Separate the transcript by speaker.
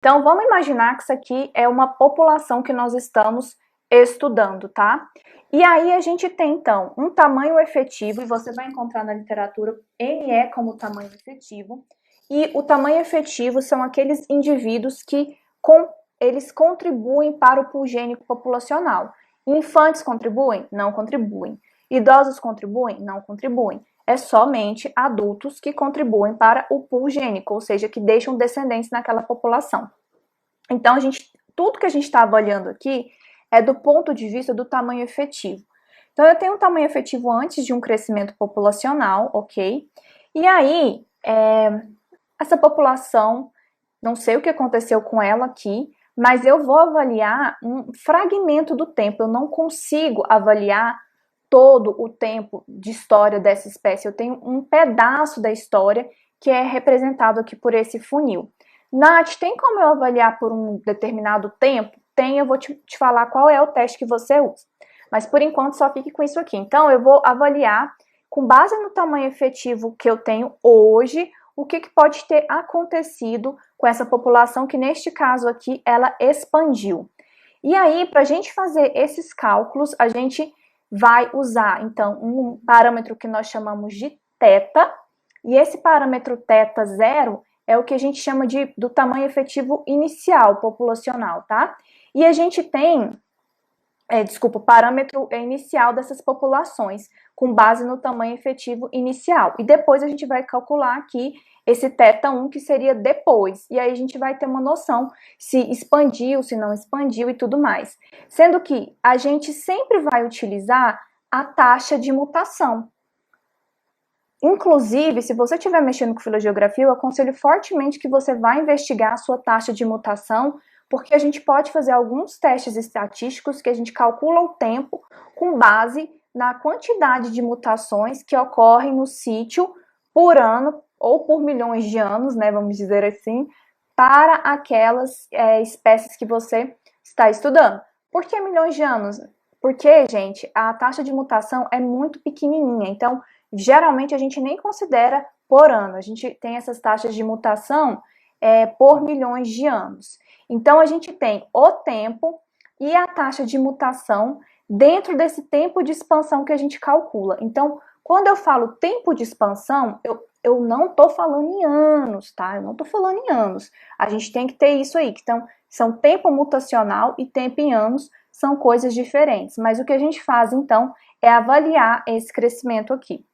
Speaker 1: Então, vamos imaginar que isso aqui é uma população que nós estamos estudando, tá? E aí a gente tem, então, um tamanho efetivo, e você vai encontrar na literatura NE como tamanho efetivo, e o tamanho efetivo são aqueles indivíduos que eles contribuem para o pool gênico populacional. Infantes contribuem? Não contribuem. Idosos contribuem? Não contribuem. É somente adultos que contribuem para o pool gênico, ou seja, que deixam descendentes naquela população. Então, tudo que a gente está avaliando aqui é do ponto de vista do tamanho efetivo. Então, eu tenho um tamanho efetivo antes de um crescimento populacional, ok? E aí, essa população, não sei o que aconteceu com ela aqui, mas eu vou avaliar um fragmento do tempo. Eu não consigo avaliar todo o tempo de história dessa espécie. Eu tenho um pedaço da história que é representado aqui por esse funil. Nath, tem como eu avaliar por um determinado tempo? Tem, eu vou te falar qual é o teste que você usa. Mas por enquanto só fique com isso aqui. Então eu vou avaliar, com base no tamanho efetivo que eu tenho hoje, o que pode ter acontecido com essa população que neste caso aqui ela expandiu. E aí, para a gente fazer esses cálculos, a gente vai usar então um parâmetro que nós chamamos de θ, e esse parâmetro θ0 é o que a gente chama do tamanho efetivo inicial populacional, tá? E a gente tem, o parâmetro inicial dessas populações, com base no tamanho efetivo inicial. E depois a gente vai calcular aqui esse θ1, que seria depois. E aí a gente vai ter uma noção se expandiu, se não expandiu e tudo mais. Sendo que a gente sempre vai utilizar a taxa de mutação. Inclusive, se você estiver mexendo com filogeografia, eu aconselho fortemente que você vá investigar a sua taxa de mutação, porque a gente pode fazer alguns testes estatísticos que a gente calcula o tempo com base na quantidade de mutações que ocorrem no sítio por ano, ou por milhões de anos, né, vamos dizer assim, para aquelas espécies que você está estudando. Por que milhões de anos? Porque, gente, a taxa de mutação é muito pequenininha, então geralmente a gente nem considera por ano, a gente tem essas taxas de mutação por milhões de anos. Então a gente tem o tempo e a taxa de mutação dentro desse tempo de expansão que a gente calcula. Então, quando eu falo tempo de expansão, eu não estou falando em anos, tá? Eu não estou falando em anos. A gente tem que ter isso aí. Então, são tempo mutacional e tempo em anos, são coisas diferentes. Mas o que a gente faz, então, é avaliar esse crescimento aqui.